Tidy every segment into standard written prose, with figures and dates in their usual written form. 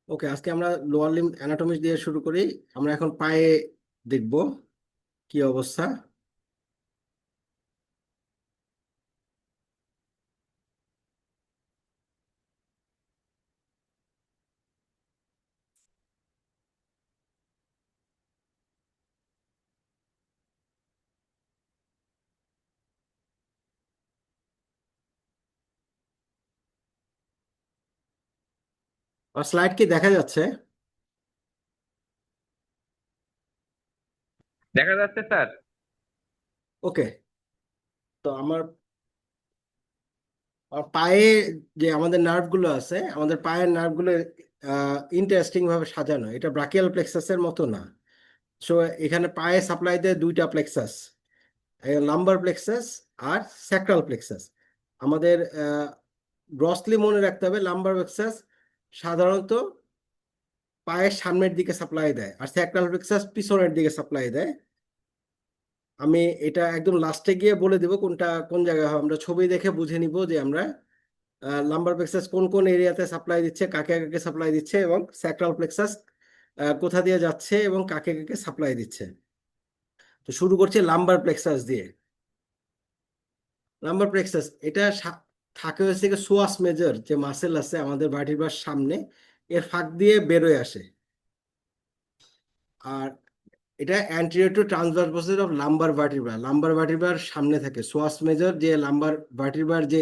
ওকে, আজকে আমরা lower limb anatomy দিয়ে শুরু করি। আমরা এখন পায়ে দেখব কি অবস্থা। আর স্লাইড কি দেখা যাচ্ছে? দেখা যাচ্ছে স্যার। ওকে। তো আমার পায়ে যে আমাদের নার্ভ গুলো আছে, আমাদের পায়ের নার্ভ গুলো ইন্টারেস্টিং ভাবে সাজানো। এটা ব্রাকিয়াল প্লেক্সাসের মতো না। সো এখানে পায়ে সাপ্লাই দেয় দুইটা প্লেক্সাস, লাম্বার প্লেক্সাস আর স্যাক্রাল প্লেক্সাস। আমাদের গ্রসলি মনে রাখতে হবে, লাম্বার প্লেক্সাস সাধারণত পায়ের সামনের দিকে সাপ্লাই দেয় আর স্যাক্রাল প্লেক্সাস পিছনের দিকে সাপ্লাই দেয়। আমি এটা একদম লাস্টে গিয়ে বলে দেব কোনটা কোন জায়গায় হয়। আমরা ছবি দেখে বুঝে নিব যে আমরা লাম্বার প্লেক্সাস কোন কোন এরিয়াতে সাপ্লাই দিচ্ছে, কাকে কাকে সাপ্লাই দিচ্ছে, এবং স্যাক্রাল প্লেক্সাস কোথা দিয়ে যাচ্ছে এবং কাকে কাকে সাপ্লাই দিচ্ছে। তো শুরু করছি লাম্বার প্লেক্সাস দিয়ে। লাম্বার প্লেক্সাস এটা থাকে হচ্ছে কি সোয়াস মেজর যে মাসেল আছে আমাদের ভার্টিব্রার সামনে, এর ফাঁক দিয়ে বেরোয় আসে। আর এটা anterior to transverse process of lumbar vertebra. Lumbar ভার্টিব্রার সামনে থাকে সোয়াস মেজর, যে লাম্বার ভার্টিব্রার যে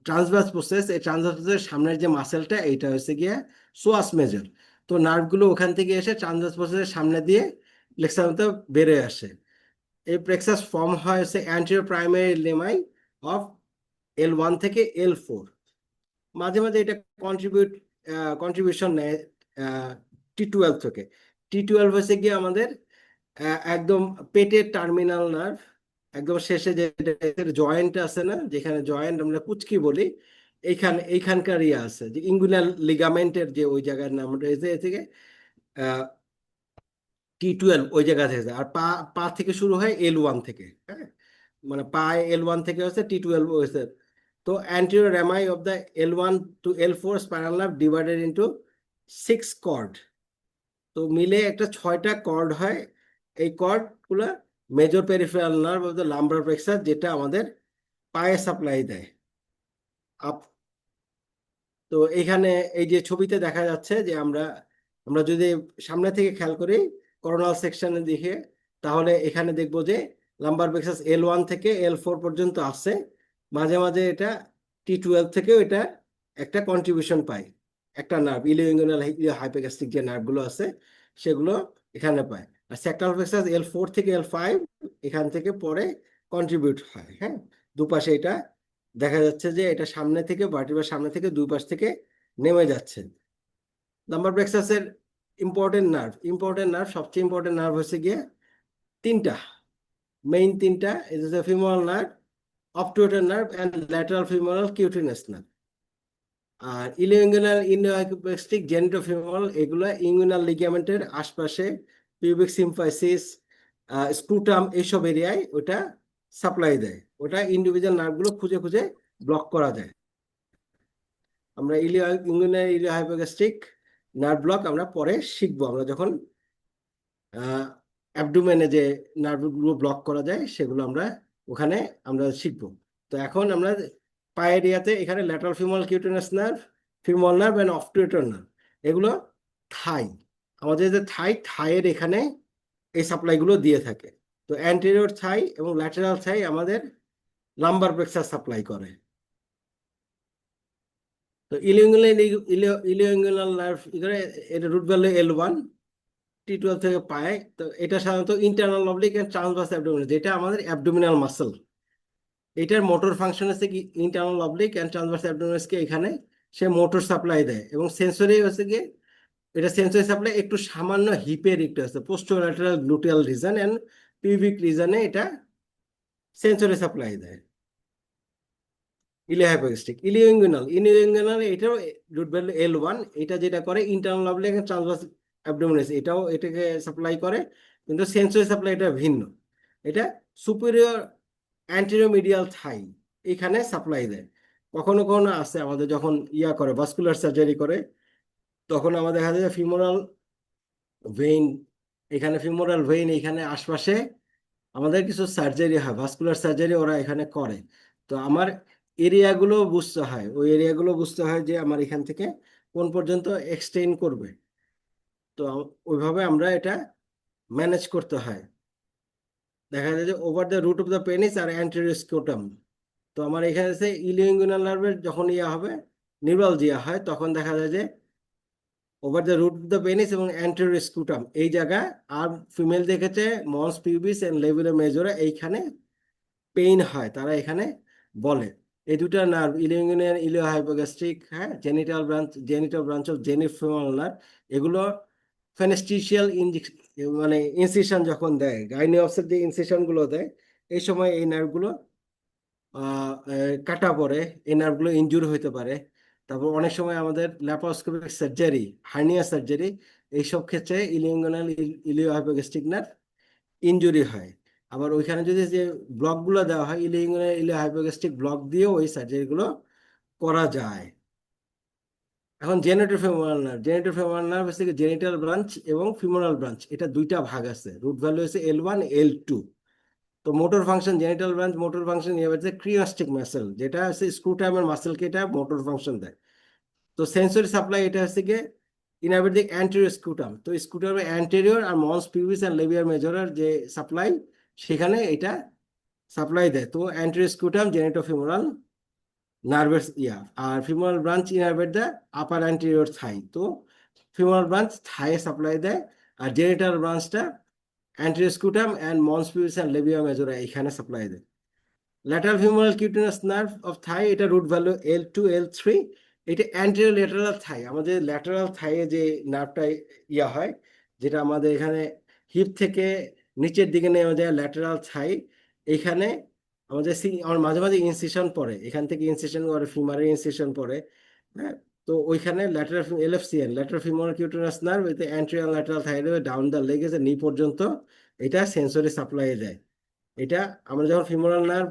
ট্রান্সভার্স প্রসেস, এই ট্রান্সভার্স প্রসেসের সামনের যে মাসেলটা এইটা হচ্ছে গিয়ে সোয়াস মেজর। তো নার্ভগুলো ওখান থেকে এসে ট্রান্সভার্স প্রসেসের সামনে দিয়ে প্লেক্সার মধ্যে বেরোয় আসে। এই প্লেক্সাস ফর্ম হয় হচ্ছে অ্যান্টেরিয়র প্রাইমারি লেমাই অফ L1 থেকে L4। মাঝে মাঝে এটা কন্ট্রিবিউশন নেয় T12 থেকে। T12 হচ্ছে গিয়ে আমাদের একদম পেটের টার্মিনাল নার্ভ, একদম শেষে যে জয়েন্ট আছে না, যেখানে জয়েন্ট আমরা কুচকি বলি, এইখানকার ইয়ে আছে যে ইঙ্গুইনাল লিগামেন্টের যে ওই জায়গার নাম রয়েছে এ থেকে T12 ওই জায়গা থেকে। আর পা পা থেকে শুরু হয় L1 থেকে, হ্যাঁ। মানে পায়ে L1 থেকে হচ্ছে T12 হয়েছে। তো anterior rami of the L1 to L4 spinal nerve divided into 6 cord. তো মিলে একটা 6টা কর্ড হয়। এই কর্ড গুলা major peripheral nerve of the lumbar plexus, যেটা আমাদের পায়ে সাপ্লাই দেয় আপ। তো এখানে এই যে ছবিতে দেখা যাচ্ছে যে আমরা আমরা যদি সামনে থেকে খেয়াল করি করোনাল সেকশনে দেখে, তাহলে এখানে দেখবো যে লাম্বার প্লেক্সাস L1 থেকে L4 পর্যন্ত আছে। মাঝে মাঝে এটা T12 থেকেও এটা একটা কন্ট্রিবিউশন পায়, একটা নার্ভ ইলিওইঙ্গুয়াল হাইপোগ্যাস্ট্রিক যে নার্ভগুলো আছে সেগুলো এখানে পায়। আর স্যাক্রাল প্লেক্সাস L4 থেকে L5 এখান থেকে পরে কন্ট্রিবিউট হয়, হ্যাঁ। দুপাশে এটা দেখা যাচ্ছে যে এটা সামনে থেকে ভার্টিব্রার সামনে থেকে দুই পাশ থেকে নেমে যাচ্ছে। লাম্বার প্লেক্সাসের ইম্পর্টেন্ট নার্ভ সবচেয়ে ইম্পর্টেন্ট নার্ভ হচ্ছে গিয়ে তিনটা, মেইন তিনটা। it is a femoral nerve, obturator nerve and lateral femoral cutaneous nerve। আর ইলিওইঙ্গুয়াল ইন্ডোহাইপোপ্লাস্টিক জেনিটোফিমোরাল এগুলো ইঙ্গুইনাল লিগামেন্টের আশপাশে, পিউবিক সিম্ফাইসিস, স্ক্রুটাম, এইসব এরিয়ায় ওটা সাপ্লাই দেয়। ওটা ইন্ডিভিজুয়াল নার্ভগুলো খুঁজে খুঁজে ব্লক করা যায়। আমরা ইঙ্গুইনাল ইলিওহাইপোগ্যাস্ট্রিক নার্ভ ব্লক আমরা পরে শিখবো, আমরা যখন অ্যাবডোমেনে যে নার্ভগুলো ব্লক করা যায় সেগুলো আমরা ওখানে আমরা শিখবো। তো এখন আমরা পায়ের এরিয়াতে এখানে lateral femoral cutaneous nerve, femoral nerve and obturator nerve, এগুলো থাই। আমাদের যে থাইয়ের এখানে এই সাপ্লাইগুলো দিয়ে থাকে। তো অ্যান্টেরিয়র থাই এবং ল্যাটেরাল থাই আমাদের লাম্বার প্লেক্সাস সাপ্লাই করে। তো ইলিওইঙ্গুয়াল নার্ভ এটা রুট ভ্যালু L1, T12 থেকে পায়। তো এটা সাধারণত internal oblique and transverse abdominal, যেটা আমাদের অ্যাবডোমিনাল মাসল। এটার মোটর ফাংশন হচ্ছে কি ইন্টারনাল অবলিক এন্ড ট্রান্সভার্স অ্যাবডোমিনালকে এখানে সে মোটর সাপ্লাই দেয়, এবং সেন্সরি হচ্ছে কি এটা সেন্সরি সাপ্লাই একটু সামান্য হিপের একটু আছে, পোস্টোল্যাটারাল গ্লুটিয়াল রিজন এন্ড পিউবিক রিজনে এটা সেন্সরি সাপ্লাই দেয়। ইলিওইঙ্গুয়াল এটাও রুট ভ্যালু L1। এটা যেটা করে internal oblique and transverse abdominal, এটাও এটাকে সাপ্লাই করে, কিন্তু সেন্সরি সাপ্লাই এটা ভিন্ন। এটা সুপিরিয়র অ্যান্টেরিয়র মিডিয়াল থাই এখানে সাপ্লাই দেয়। কখনো কখনো আছে আমাদের যখন করে ভাস্কুলার সার্জারি করে, তখন আমাদের দেখা যায় ফিমোরাল ভেইন, এখানে ফিমোরাল ভেইন এখানে আশপাশে আমাদের কিছু সার্জারি হয়, ভাস্কুলার সার্জারি ওরা এখানে করে। তো আমার এরিয়াগুলো বুঝতে হয়, ওই এরিয়াগুলো বুঝতে হয় যে আমার এখান থেকে কোন পর্যন্ত এক্সটেন্ড করবে। তো ওইভাবে আমরা এটা ম্যানেজ করতে হয়। দেখা যায় যে over the root of the penis আর অ্যান্টেরিয়র স্ক্রোটাম। তো আমার এখানে সে ইলিয়াঙ্গুইনাল নার্ভের যখন হবে নিউরালজিয়া হয়, তখন দেখা যায় যে over the root of the penis এবং অ্যান্টেরিয়র স্ক্রোটাম এই জায়গায়, আর ফিমেল দেখেছে মস পিউবিস এন্ড লেভিলা মেজরা এইখানে পেইন হয়, তারা এখানে বলে। এই দুটা নার্ভ ইলিয়াঙ্গুইনাল ইলিওহাইপোগ্যাস্ট্রিক, হ্যাঁ, জেনিটাল ব্রাঞ্চ অফ জেনিফিমাল নার্ভ, এগুলো ফেনেস্ট্রিশিয়াল মানে ইনসিশন যখন দেয়, গাইনিওসের যে ইনসিশন গুলো দেয়, এই সময় এই নার্ভগুলো কাটা পড়ে, এই নার্ভগুলো ইনজুর হইতে পারে। তারপর অনেক সময় আমাদের ল্যাপারোস্কোপিক সার্জারি, হার্নিয়া সার্জারি, এইসব ক্ষেত্রে ইলিয়াঙ্গুইনাল ইলিওহাইপোগ্যাস্ট্রিক নার্ভ ইনজুরি হয়। আবার ওইখানে যদি যে ব্লকগুলো দেওয়া হয়, ইলিয়াঙ্গুইনাল ইলিওহাইপোগ্যাস্ট্রিক ব্লক দিয়েও ওই সার্জারিগুলো করা যায়। এখন genital femoral nerve, genital femoral nerve হচ্ছে জেনিটাল ব্রাঞ্চ এবং ফিমোরাল ব্রাঞ্চ, এটা দুইটা ভাগ আছে। রুট ভ্যালু হচ্ছে L1 L2। তো motor function, genital branch motor function ইয়ে হচ্ছে ক্রিয়াস্টিক মাসেল, যেটা হচ্ছে স্ক্রুটামের মাসেলকে এটা মোটর ফাংশন দেয়। তো সেন্সরি সাপ্লাই এটা হচ্ছে গিয়ে ইনহাবিট দি অ্যান্টেরিয়র স্ক্রুটাম। তো স্ক্রুটামের অ্যান্টেরিয়র আর মন্স পিউবিস অ্যান্ড লেবিয়ার মেজরের যে সাপ্লাই, সেখানে এটা সাপ্লাই দেয়। তো অ্যান্টেরিয়র স্ক্রুটাম জেনিটোফিমোরাল নার্ভাস আর femoral branch inhabit the upper anterior thigh. তো ফিমোরাল ব্রাঞ্চ থাইয়ে সাপ্লাই দেয়, আর জেনিটাল ব্রাঞ্চটা anterior scrotum and mons pubis and labia majora এখানে সাপ্লাই দেয়। Lateral femoral cutaneous nerve of thigh, এটা রুট ভ্যালু L2 L3। এটা অ্যান্টেরিয়র ল্যাটারাল থাই, আমাদের ল্যাটারাল থাইয়ে যে নার্ভটা হয়, যেটা আমাদের এখানে হিপ থেকে নিচের দিকে নেমে যায় ল্যাটারাল থাই, এখানে আমাদের আমার মাঝে মাঝে ইনসিশন পড়ে, এখান থেকে ইনসিশন করে ফিমারের ইনসিশন পড়ে, হ্যাঁ। তো ওইখানে lateral LFCN, lateral femoral cutaneous nerve, এতে anterior lateral thyroid down the leg এসে নি পর্যন্ত এটা সেন্সরি সাপ্লাই দেয়। এটা আমরা যখন ফিমোরাল নার্ভ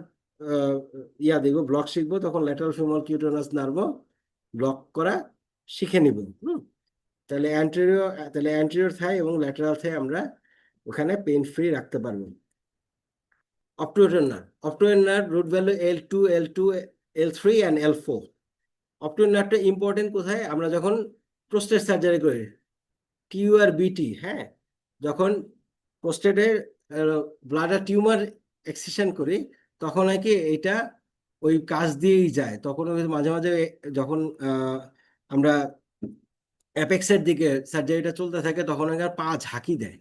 দেখবো, ব্লক শিখবো, তখন lateral femoral cutaneous nerve block করা শিখে নিব। তাহলে অ্যান্টেরিয়র থাই এবং ল্যাটারাল থাই আমরা ওখানে পেন ফ্রি রাখতে পারবো। Obturator nerve, obturator nerve root value L2 L2 L3 and L4। Obturator নার্ভটা ইম্পর্টেন্ট কোথায়, আমরা যখন প্রোস্টেট সার্জারি করি, TURBT, হ্যাঁ, যখন প্রোস্টেটের ব্লাডার টিউমার এক্সিশন করি, তখন আর কি এটা ওই কাজ দিয়েই যায়। তখন ওই মাঝে মাঝে যখন আমরা অ্যাপেক্সের দিকে সার্জারিটা চলতে থাকে, তখন আর পা ঝাঁকি দেয়।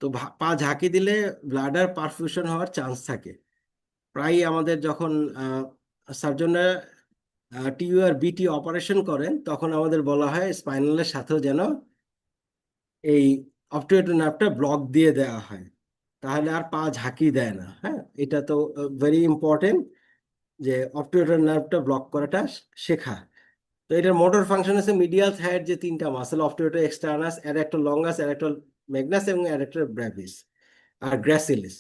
তো পা ঝাঁকি দিলে ব্লাডার পারফিউশন হওয়ার চান্স থাকে। প্রায় আমাদের যখন সার্জনরা TURBT অপারেশন করেন, তখন আমাদের বলা হয় স্পাইনালের সাথেও যেন এই অপটুয়েটর নার্ভটা ব্লক দিয়ে দেওয়া হয়, তাহলে আর পা ঝাঁকি দেয় না। হ্যাঁ, এটা তো ভেরি ইম্পর্টেন্ট যে অপটুয়েটর নার্ভটা ব্লক করাটা শেখা। তো এটার মোটর ফাংশন আছে মিডিয়াল থাইয়ের যে তিনটা muscle, obturator externus, adductor longus, adductor magnus এবং অ্যাডাক্টর ব্রেভিস আর গ্র্যাসিলিস।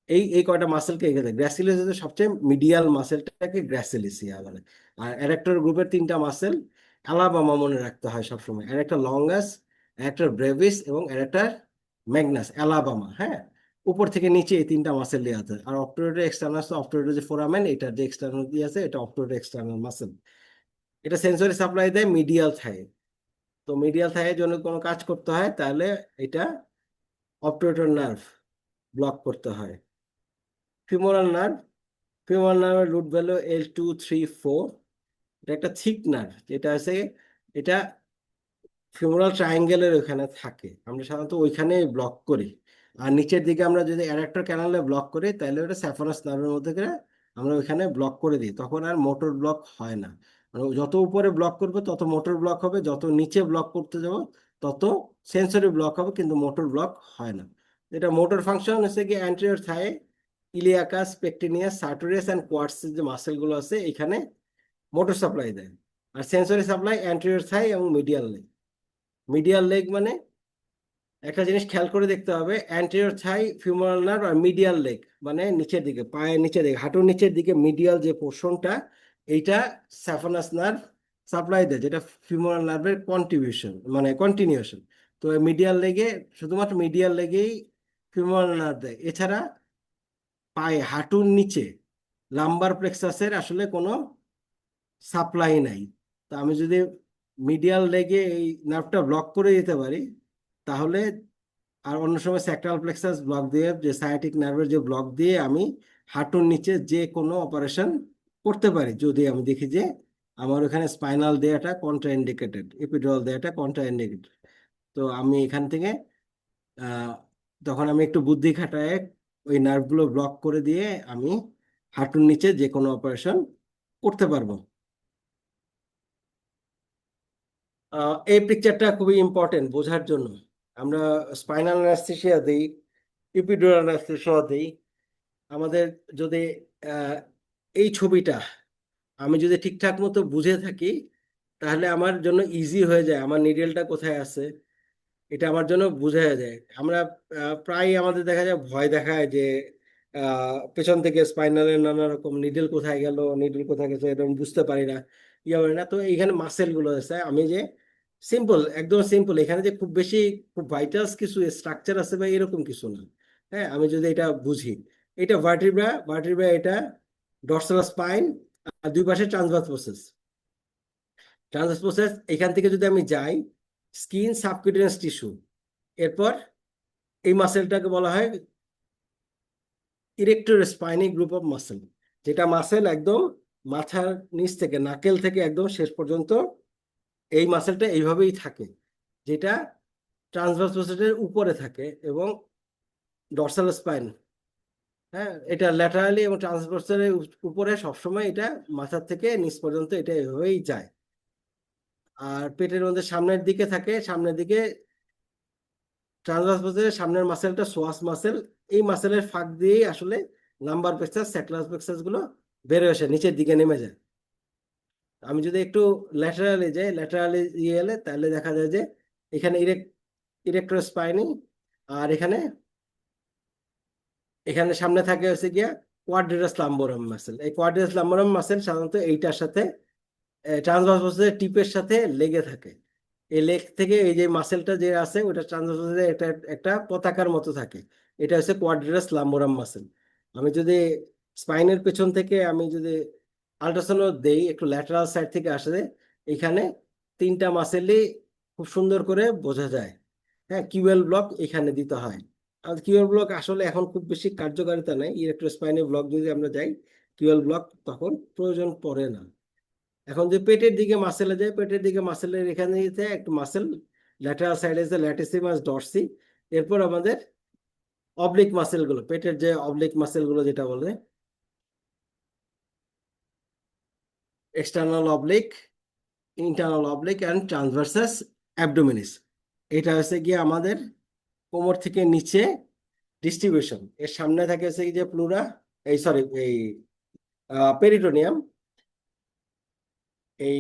এই কয়টা মাসেলকে এগিয়ে দেয়। গ্র্যাসিলিস হচ্ছে সবচেয়ে মিডিয়াল মাসেলটাকে গ্র্যাসিলিস বলে। আর অ্যাডাক্টর গ্রুপের তিনটা মাসেল অ্যালাবামা মনে রাখতে হয় সবসময়, অ্যাডাক্টর লঙ্গাস, অ্যাডাক্টর ব্রেভিস এবং অ্যাডাক্টর ম্যাগনাস, অ্যালাবামা, হ্যাঁ। উপর থেকে নিচে এই তিনটা মাসেল দিয়ে আছে। আর অপটুয়েটর এক্সটার্নাস, অপটুয়েটর যে ফোরামেন, এটার যে এক্সটার্নাল দিয়ে আছে, এটা অপটুয়েটর এক্সটার্নাল মাসেল। এটা সেন্সরি সাপ্লাই দেয় মিডিয়াল থাইয়ে। তো মিডিয়াল থাইয়ের জন্য কোনো কাজ করতে হয়, তাহলে এটা অপটুয়েটর নার্ভ ব্লক করতে হয়। ফিমোরাল নার্ভ, ফিমোরাল নার্ভের রুট ভ্যালু L2 3 4। এটা একটা থিক নার্ভ, যেটা আছে এটা ফিমোরাল ট্রায়াঙ্গেলের ওখানে থাকে, আমরা সাধারণত ওইখানে ব্লক করি। আর নিচের দিকে আমরা যদি অ্যাডাক্টর ক্যানালে ব্লক করি, তাহলে ওটা স্যাফারাস নার্ভের মধ্যে করে আমরা ওইখানে ব্লক করে দিই, তখন আর মোটর ব্লক হয় না। মানে যত উপরে ব্লক করবে তত মোটর ব্লক হবে, যত নিচে ব্লক করতে যাবো তত সেন্সরি ব্লক হবে, কিন্তু মোটর ব্লক হয় না। এটা মোটর ফাংশন হচ্ছে কি অ্যান্টেরিয়র থাই, ইলিয়াকাস, পেকটিনিয়াস, সার্টোরিয়াস অ্যান্ড কোয়াড্রিসেস যে মাসেলগুলো আছে, এখানে মোটর সাপ্লাই দেয়। আর সেন্সরি সাপ্লাই অ্যান্টেরিয়র থাই এবং মিডিয়াল লেগ। মিডিয়াল লেগ মানে একটা জিনিস খেয়াল করে দেখতে হবে, অ্যান্টেরিয়র থাই, ফিমোরাল নার্ভ আর মিডিয়াল লেগ, মানে নিচের দিকে, পায়ের নিচের দিকে, হাঁটুর নিচের দিকে মিডিয়াল যে পোর্শনটা, এইটা স্যাফোনাস নার্ভ সাপ্লাই দেয়, যেটা ফিমোরাল নার্ভের কন্ট্রিবিউশন মানে কন্টিনিউশন। তো মিডিয়াল লেগে, শুধুমাত্র মিডিয়াল লেগেই ফিমোরাল নার্ভ দেয়। এছাড়া পায়ে হাঁটুর নিচে লাম্বার প্লেক্সাসের আসলে কোনো সাপ্লাই নাই। তো আমি যদি মিডিয়াল লেগে এই নার্ভটা ব্লক করে দিতে পারি, তাহলে আর অন্য সময় স্যাক্রাল প্লেক্সাস ব্লক দিয়ে, যে সায়াটিক নার্ভের যে ব্লক দিয়ে আমি হাঁটুর নিচে যে কোনো অপারেশন করতে পারি, যদি আমি দেখি যে আমার ওখানে স্পাইনাল দেয়াটা কন্ট্রাইন্ডিকেটেড, এপিডুরাল দেয়াটা কন্ট্রাইন্ডিকেটেড। তো আমি এখান থেকে আহ, তখন আমি একটু বুদ্ধি খাটায় ওই নার্ভগুলো ব্লক করে দিয়ে আমি হাঁটুর নিচে যে কোনো অপারেশন করতে পারবো। এই পিকচারটা খুবই ইম্পর্টেন্ট বোঝার জন্য। আমরা স্পাইনাল অ্যানেস্থেসিয়া দিই, ইপিডুরাল অ্যানেস্থেসিয়া দিই। আমাদের যদি আহ, এই ছবিটা আমি যদি ঠিকঠাক মতো বুঝে থাকি, তাহলে আমার জন্য ইজি হয়ে যায় আমার নিডেলটা কোথায় আছে, এটা আমার জন্য বোঝা যায়। আমরা প্রায় আমাদের দেখা যায় ভয় দেখায় যে পেছন থেকে স্পাইনালের নানা রকম নিডেল কোথায় গেল, নিডেল কোথায় গেছে এরকম বুঝতে পারি না, ইয়ে হয় না। তো এইখানে মাসেল গুলো আছে, আমি যে সিম্পল, একদম সিম্পল, এখানে যে খুব বেশি খুব ভাইটালস কিছু স্ট্রাকচার আছে বা এরকম কিছু না। হ্যাঁ, আমি যদি এটা বুঝি, এটা ভার্টিব্রা, ভার্টিব্রা এটা ডর্সাল স্পাইন, আর দুই পাশে ট্রান্সভার্স প্রসেস। ট্রান্সভার্স প্রসেস এখান থেকে যদি আমি যাই, স্কিন সাবকিউটেনিয়াস টিস্যু, এরপর এই মাসেলটাকে বলা হয় erector spinae group of muscle, যেটা মাসেল একদম মাথার নিচ থেকে নাকেল থেকে একদম শেষ পর্যন্ত এই মাসেলটা এইভাবেই থাকে, যেটা ট্রান্সভার্স প্রসেসের উপরে থাকে এবং ডর্সাল স্পাইন। হ্যাঁ, এটা ল্যাটারালি এবং ট্রান্সভার্সালের উপরে সবসময় এটা মাথার থেকে নিচ পর্যন্ত এটা এভাবেই যায়। আর পেটের মধ্যে সামনের দিকে থাকে, সামনের দিকে ট্রান্সভার্স প্রসেসের সামনের মাসেলটা সোয়াস মাসেল। এই মাসেলের ফাঁক দিয়েই আসলে লাম্বার প্লেক্সাস, স্যাক্রাল প্লেক্সাস গুলো বের হয়ে আসে, নিচের দিকে নেমে যায়। আমি যদি একটু ল্যাটারালি যাই, ল্যাটারালি ইয়ে এলে তাহলে দেখা যায় যে এখানে ইরেক্টর স্পাইনি, আর এখানে এখানে সামনে থাকে হচ্ছে গিয়া কোয়াড্রিটাস লাম্বোরাম মাসেল। এই কোয়াড্রিটাস লাম্বোরাম মাসেল সাধারণত এইটার সাথে ট্রান্সভার্স প্রসেসের টিপের সাথে লেগে থাকে। এই লেগ থেকে এই যে মাসেলটা যে আছে ওটা ট্রান্সভার্স প্রসেসে এটা একটা পতাকার মতো থাকে, এটা হচ্ছে কোয়াড্রিটাস লাম্বোরাম মাসেল। আমি যদি স্পাইনের পেছন থেকে আমি যদি আল্ট্রাসাউন্ড দেই, একটু ল্যাটারাল সাইড থেকে আসে, এখানে তিনটা মাসেলই খুব সুন্দর করে বোঝা যায়। হ্যাঁ, কিউএল ব্লক এখানে দিতে হয়। আর কিউএল ব্লক আসলে এখন খুব বেশি কার্যকারিতা নেই, ইলেকট্রোস্পাইনের ব্লক যদি আমরা যাই, কিউএল ব্লক তখন প্রয়োজন পড়ে না। এখন যে পেটের দিকে মাসেলে যায়, পেটের দিকে মাসেলের এখানে একটু মাসেল ল্যাটারাল সাইডে আছে ল্যাটিসিমাস ডরসি। এরপর আমাদের অবলিক মাসেল গুলো, পেটের যে অবলিক মাসেল গুলো যেটা বলে external oblique, internal oblique and transversus abdominis. এটা হচ্ছে গিয়ে আমাদের কোমর থেকে নিচে ডিস্ট্রিবিউশন। এর সামনে থাকে হচ্ছে কি যে প্লুরা, এই সরি এই পেরিটোনিয়াম। এই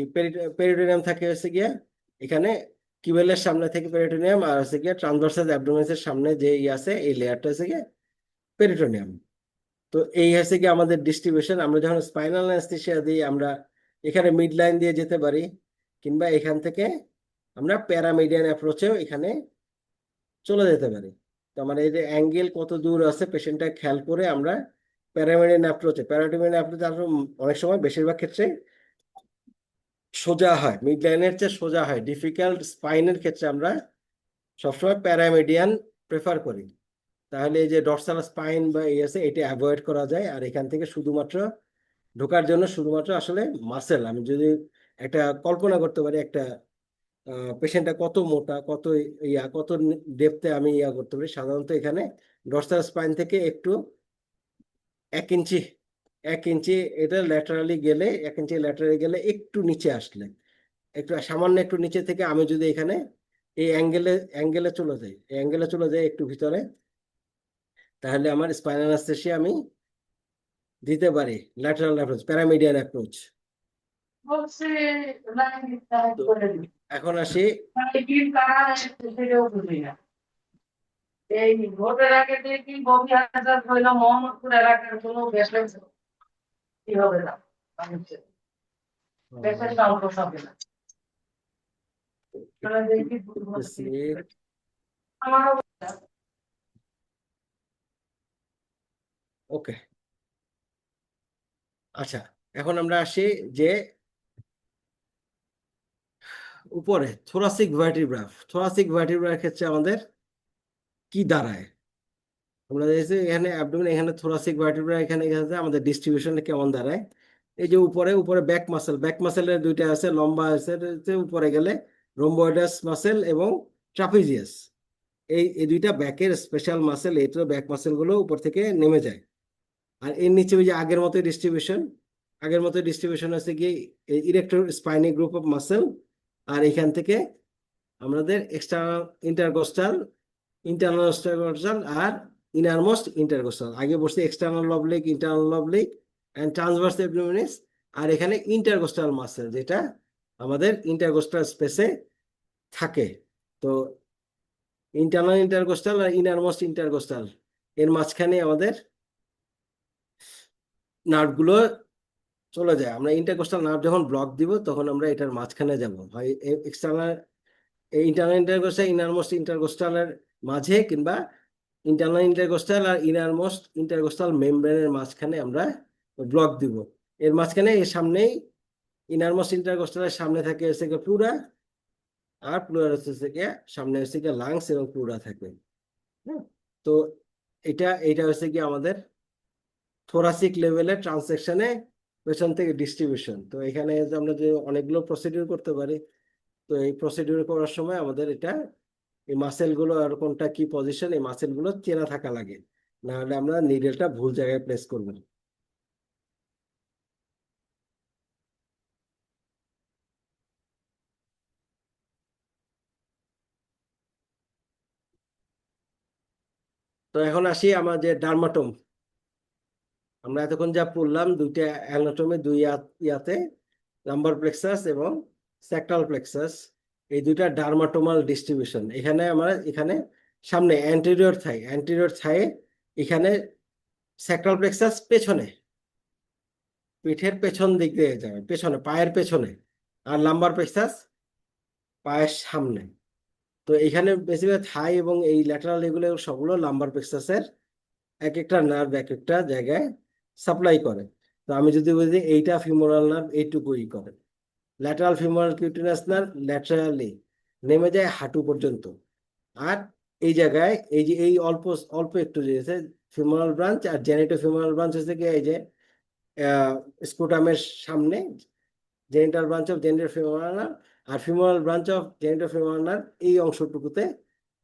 পেরিটোনিয়াম থাকে হচ্ছে গিয়ে এখানে কিউবেলের সামনে থেকে পেরিটোনিয়াম, আর হচ্ছে গিয়ে ট্রান্সভার্সাস অ্যাবডোমিনিসের সামনে যে আছে এই লেয়ারটা হচ্ছে গিয়ে পেরিটোনিয়াম। তো এই হচ্ছে কি আমাদের ডিস্ট্রিবিউশন। আমরা যখন স্পাইনাল অ্যানেস্থেসিয়া দিই, আমরা এখানে মিড লাইন দিয়ে যেতে পারি, কিংবা এখান থেকে আমরা প্যারামিডিয়ান অ্যাপ্রোচেও এখানে চলে যেতে পারি। তো আমার এই যে অ্যাঙ্গেল কত দূর আছে পেশেন্টটা খেয়াল করে আমরা প্যারামিডিয়ান অ্যাপ্রোচে আসলে অনেক সময় বেশিরভাগ ক্ষেত্রে সোজা হয়, মিড লাইনের চেয়ে সোজা হয়। ডিফিকাল্ট স্পাইনের ক্ষেত্রে আমরা সবসময় প্যারামিডিয়ান প্রেফার করি, তাহলে এই যে ডর্সাল স্পাইন বা এই আছে এটা অ্যাভয়েড করা যায়। আর এখান থেকে শুধুমাত্র ঢোকার জন্য শুধুমাত্র আসলে মাসেল, আমি যদি একটা কল্পনা করতে পারি একটা পেশেন্টটা কত মোটা, কত কত ডেপথে আমি করতে পারি, সাধারণত এখানে ডর্সাল স্পাইন থেকে একটু 1 ইঞ্চি, 1 ইঞ্চি এটা ল্যাটারালি গেলে, 1 ইঞ্চি ল্যাটারালি গেলে একটু নিচে আসলে, একটু সামান্য একটু নিচে থেকে আমি যদি এখানে এই অ্যাঙ্গেলে চলে যাই, এই অ্যাঙ্গেলে চলে যাই একটু ভিতরে, তাহলে আমার স্পাইনাল অ্যানেস্থেসিয়া আমি দিতে পারি, ল্যাটারাল অ্যাপ্রোচ, প্যারামিডিয়ান অ্যাপ্রোচ। বলছে লাইন ডিসকানেক্ট তো করে দিই। এখন আসি, মানে বিল কারা সেটাও বুঝি না। এই ভোটের আগে দেখি ববি হাজার হইল মোহাম্মদপুর এলাকার কোনো গ্যাস লাইন কি হবে না মানুষের। পেশেন্টটাও বসাবে না তাহলে দেখি আমারও ওকে, আচ্ছা, এখন আমরা আসি যে উপরে থোরাসিক ভার্টিব্রার ক্ষেত্রে আমাদের কি দাঁড়ায়? আমরা দেখছি এখানে অ্যাবডোমেন, এখানে থোরাসিক ভার্টিব্রা, এখানে এখানে আমাদের ডিস্ট্রিবিউশন কেমন দাঁড়ায়। এই যে উপরে উপরে ব্যাক মাসেলের দুইটা আছে, লম্বা আছে, উপরে গেলে রোম্বয়েডাস মাসেল এবং ট্রাপিজিয়াস, এই দুইটা ব্যাকের স্পেশাল মাসেল, এই তো ব্যাক মাসেল গুলো উপর থেকে নেমে যায়। আর এর নিচে ওই যে আগের মতো ডিস্ট্রিবিউশন আছে কি erector spinae group of muscle. আর এখান থেকে আমাদের এক্সটার্নাল ইন্টারকোস্টাল আর ইনারমোস্ট ইন্টারকোস্টাল, আগে বসছে external oblique, internal oblique and transverse abdominis. আর এখানে ইন্টারকোস্টাল মাসেল, যেটা আমাদের ইন্টারকোস্টাল স্পেসে থাকে। তো ইন্টারনাল ইন্টারকোস্টাল আর ইনারমোস্ট ইন্টারকোস্টাল এর মাঝখানে আমাদের নার্ভগুলো চলে যায়। আমরা ইন্টারকোস্টাল নার্ভ যখন ব্লক দিব তখন আমরা এটার মাঝখানে যাব, হয় এক্সটার্নাল ইন্টারনাল ইন্টারকোস্টাল ইনারমোস্ট ইন্টারকোস্টালের মাঝে, কিংবা ইন্টারনাল ইন্টারকোস্টাল আর ইনারমোস্ট ইন্টারকোস্টাল মেমব্রেনের মাঝখানে আমরা ব্লক দিব। এর মাঝখানে এর সামনেই ইনারমোস্ট ইন্টারকোস্টালের সামনে থাকে হচ্ছে গিয়ে প্লুরা, আর প্লুরার হচ্ছে গিয়ে সামনে হচ্ছে গিয়ে লাংস এবং প্লুরা থাকবে। হ্যাঁ, তো এটা হচ্ছে কি আমাদের থোরাসিক লেভেলের ট্রান্সেকশনে পেছন থেকে ডিস্ট্রিবিউশন। তো এখানে যে আমরা যে অনেকগুলো প্রসিডিউর করতে পারি, তো এই প্রসিডিউর করার সময় আমাদের এই মাসেল গুলো আর কোনটা কি পজিশন, এই মাসেল গুলো চেনা থাকা লাগে, না হলে আমরা নিডেলটা ভুল জায়গায় প্লেস করবো। তো এখন আসি আমার যে ডার্মাটোম। আমরা এতক্ষণ যা পড়লাম দুইটা অ্যানাটমি, ইয়াতে লাম্বার প্লেক্সাস এবং স্যাক্রাল প্লেক্সাস, এই দুইটা ডার্মাটোমাল ডিস্ট্রিবিউশন। এখানে সামনে অ্যান্টেরিয়র থাই, এখানে স্যাক্রাল প্লেক্সাস পেছনে, পিঠের পেছন দিক দিয়ে যাবে, পেছনে পায়ের পেছনে, আর লাম্বার প্লেক্সাস পায়ের সামনে। তো এখানে বেশিরভাগ থাই এবং এই ল্যাটারাল এগুলো সবগুলো লাম্বার প্লেক্সাসের এক একটা নার্ভ এক একটা জায়গায় সাপ্লাই করে। তো আমি যদি বলি এইটা ফিমোরাল নার্ভ এইটুকুই করে, ল্যাটারাল ফিমোরাল কিউটিনাস নার্ভ ল্যাটারালি নেমে যায় হাঁটু পর্যন্ত। আর এই জায়গায় এই যে এই অল্প অল্প একটু যে ফিমোরাল ব্রাঞ্চ আর জেনিটো ফিমোরাল ব্রাঞ্চ হচ্ছে কি এই যে স্কুটামের সামনে, genital branch of genitofemoral nerve আর femoral branch of genitofemoral nerve এই অংশটুকুতে